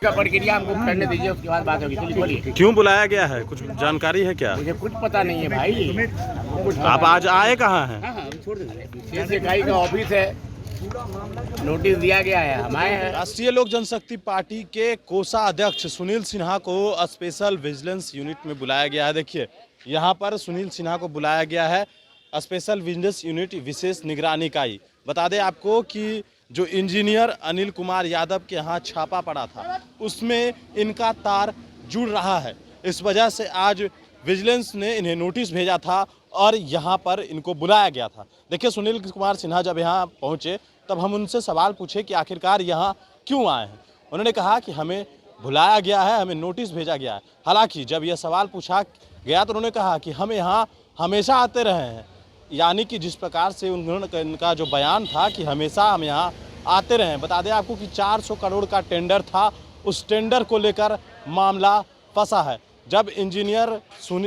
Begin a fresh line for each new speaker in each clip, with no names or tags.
का प्रक्रिया हमको करने दीजिए, उसके बाद बात होगी। चलिए बोलिए।
क्यों बुलाया गया है, कुछ जानकारी है क्या?
मुझे कुछ पता नहीं है भाई, कुछ
आप आज आए कहाँ हैं?
हाँ छोड़ दीजिए। इकाई का ऑफिस है, नोटिस दिया गया है, हम आए हैं।
राष्ट्रीय लोक जनशक्ति पार्टी के कोषाध्यक्ष सुनील सिन्हा को स्पेशल विजिलेंस यूनिट में बुलाया गया है। देखिए यहाँ पर सुनील सिन्हा को बुलाया गया है स्पेशल विजिलेंस यूनिट विशेष निगरानी इकाई। बता दें आपको कि जो इंजीनियर अनिल कुमार यादव के यहाँ छापा पड़ा था उसमें इनका तार जुड़ रहा है। इस वजह से आज विजिलेंस ने इन्हें नोटिस भेजा था और यहाँ पर इनको बुलाया गया था। देखिए सुनील कुमार सिन्हा जब यहाँ पहुँचे तब हम उनसे सवाल पूछे कि आखिरकार यहाँ क्यों आए हैं। उन्होंने कहा कि हमें बुलाया गया है, हमें नोटिस भेजा गया है। हालांकि जब यह सवाल पूछा गया तो उन्होंने कहा कि हम यहाँ हमेशा आते रहे हैं, यानी कि जिस प्रकार से उन्होंने इनका जो बयान था कि हमेशा हम यहाँ आते रहे हैं। बता दें आपको कि 400 करोड़ का टेंडर था, उस टेंडर को लेकर मामला फंसा है। जब इंजीनियर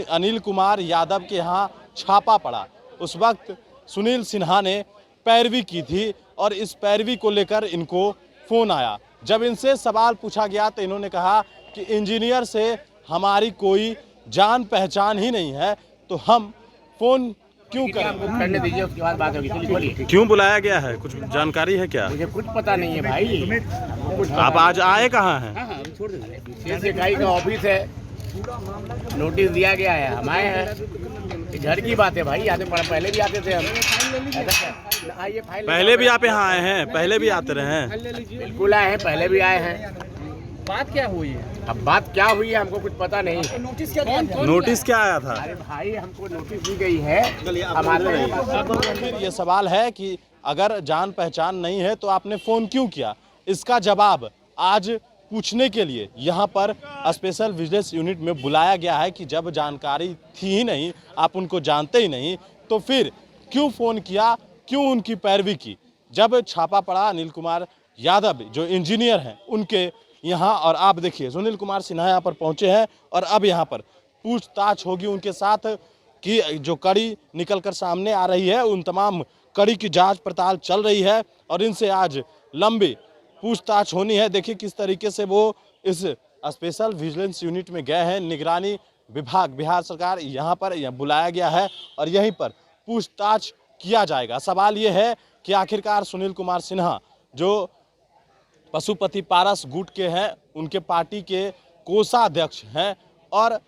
अनिल कुमार यादव के यहाँ छापा पड़ा उस वक्त सुनील सिन्हा ने पैरवी की थी और इस पैरवी को लेकर इनको फ़ोन आया। जब इनसे सवाल पूछा गया तो इन्होंने कहा कि इंजीनियर से हमारी कोई जान पहचान ही नहीं है, तो हम फ़ोन क्यों करें?
करने दीजिए, उसके बाद बात होगी। चलिए बोलिए।
क्यों बुलाया गया है, कुछ जानकारी है क्या?
मुझे कुछ पता नहीं है भाई, कुछ
आप आज आए कहाँ हैं?
हाँ छोड़ दीजिए। इकाई का ऑफिस है, नोटिस दिया गया है, हम आए हैं। घर की बात है भाई, आते पहले भी आते थे हम। आइए फाइल।
पहले भी आप यहाँ आए हैं? पहले भी आते रहे हैं?
बिल्कुल आए हैं, पहले भी आए हैं।
बात क्या हुई है?
अब बात क्या हुई है हमको कुछ पता नहीं है।
नोटिस क्या आया था?
अरे भाई हमको नोटिस दी गई है हमारे।
ये सवाल है कि अगर जान पहचान नहीं है तो आपने फ़ोन क्यों किया? इसका जवाब आज पूछने के लिए यहाँ पर स्पेशल विजिलेंस यूनिट में बुलाया गया है कि जब जानकारी थी ही नहीं, आप उनको जानते ही नहीं, तो फिर क्यों फ़ोन किया, क्यों उनकी पैरवी की? जब छापा पड़ा अनिल कुमार यादव जो इंजीनियर हैं उनके यहाँ, और आप देखिए सुनील कुमार सिन्हा यहाँ पर पहुँचे हैं और अब यहाँ पर पूछताछ होगी उनके साथ कि जो कड़ी निकल कर सामने आ रही है उन तमाम कड़ी की जांच पड़ताल चल रही है और इनसे आज लंबी पूछताछ होनी है। देखिए किस तरीके से वो इस स्पेशल विजिलेंस यूनिट में गए हैं। निगरानी विभाग बिहार सरकार यहाँ पर बुलाया गया है और यहीं पर पूछताछ किया जाएगा। सवाल ये है कि आखिरकार सुनील कुमार सिन्हा जो पशुपति पारस गुट के हैं, उनके पार्टी के कोषाध्यक्ष हैं और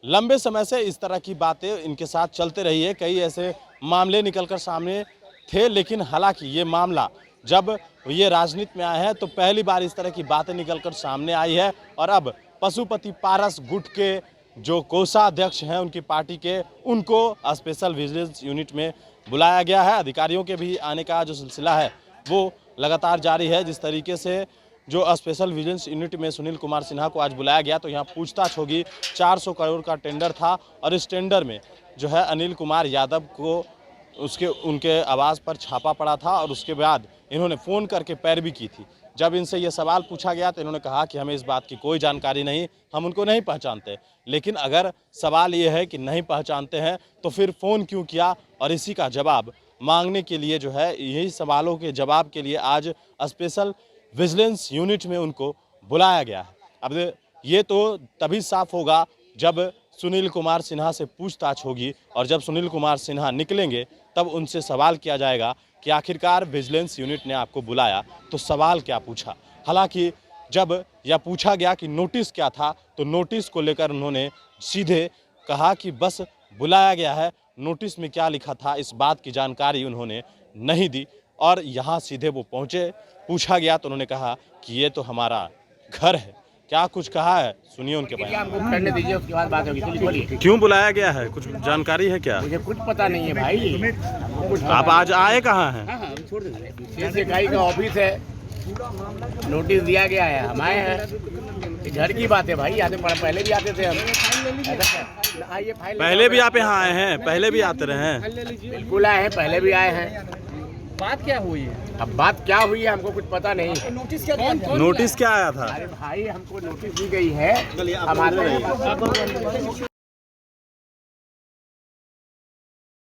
लंबे समय से इस तरह की बातें इनके साथ चलते रही है। कई ऐसे मामले निकलकर सामने थे, लेकिन हालांकि ये मामला जब ये राजनीति में आए हैं तो पहली बार इस तरह की बातें निकलकर सामने आई है और अब पशुपति पारस गुट के जो कोषाध्यक्ष हैं उनकी पार्टी के, उनको स्पेशल विजिलेंस यूनिट में बुलाया गया है। अधिकारियों के भी आने का जो सिलसिला है वो लगातार जारी है। जिस तरीके से जो स्पेशल विजिलेंस यूनिट में सुनील कुमार सिन्हा को आज बुलाया गया तो यहाँ पूछताछ होगी। 400 करोड़ का टेंडर था और इस टेंडर में जो है अनिल कुमार यादव को उनके आवास पर छापा पड़ा था और उसके बाद इन्होंने फ़ोन करके पैरवी की थी। जब इनसे ये सवाल पूछा गया तो इन्होंने कहा कि हमें इस बात की कोई जानकारी नहीं, हम उनको नहीं पहचानते। लेकिन अगर सवाल ये है कि नहीं पहचानते हैं तो फिर फ़ोन क्यों किया, और इसी का जवाब मांगने के लिए जो है, यही सवालों के जवाब के लिए आज स्पेशल विजिलेंस यूनिट में उनको बुलाया गया है। अब ये तो तभी साफ होगा जब सुनील कुमार सिन्हा से पूछताछ होगी और जब सुनील कुमार सिन्हा निकलेंगे तब उनसे सवाल किया जाएगा कि आखिरकार विजिलेंस यूनिट ने आपको बुलाया तो सवाल क्या पूछा। हालांकि जब यह पूछा गया कि नोटिस क्या था तो नोटिस को लेकर उन्होंने सीधे कहा कि बस बुलाया गया है, नोटिस में क्या लिखा था इस बात की जानकारी उन्होंने नहीं दी। और यहाँ सीधे वो पहुँचे, पूछा गया तो उन्होंने कहा कि ये तो हमारा घर है। क्या कुछ कहा है सुनिए उनके बयान।
करने दीजिए, उसके बाद बात होगी। चलिए बोलिए।
क्यों बुलाया गया है, कुछ जानकारी है क्या?
मुझे कुछ पता नहीं है भाई, कुछ
आप आज आए कहाँ हैं?
हाँ छोड़ दीजिए। इकाई का ऑफिस है, नोटिस दिया गया है, हम आए हैं। घर की बात है भाई, आते पहले भी आते थे हम। आइए फाइल।
पहले भी आप यहाँ आए हैं? पहले भी आते रहे हैं?
बिल्कुल आए हैं, पहले भी आए हैं।
बात क्या हुई है?
अब बात क्या हुई है हमको कुछ पता नहीं है।
नोटिस क्या आया था?
अरे भाई हमको नोटिस दी गई है हमारे।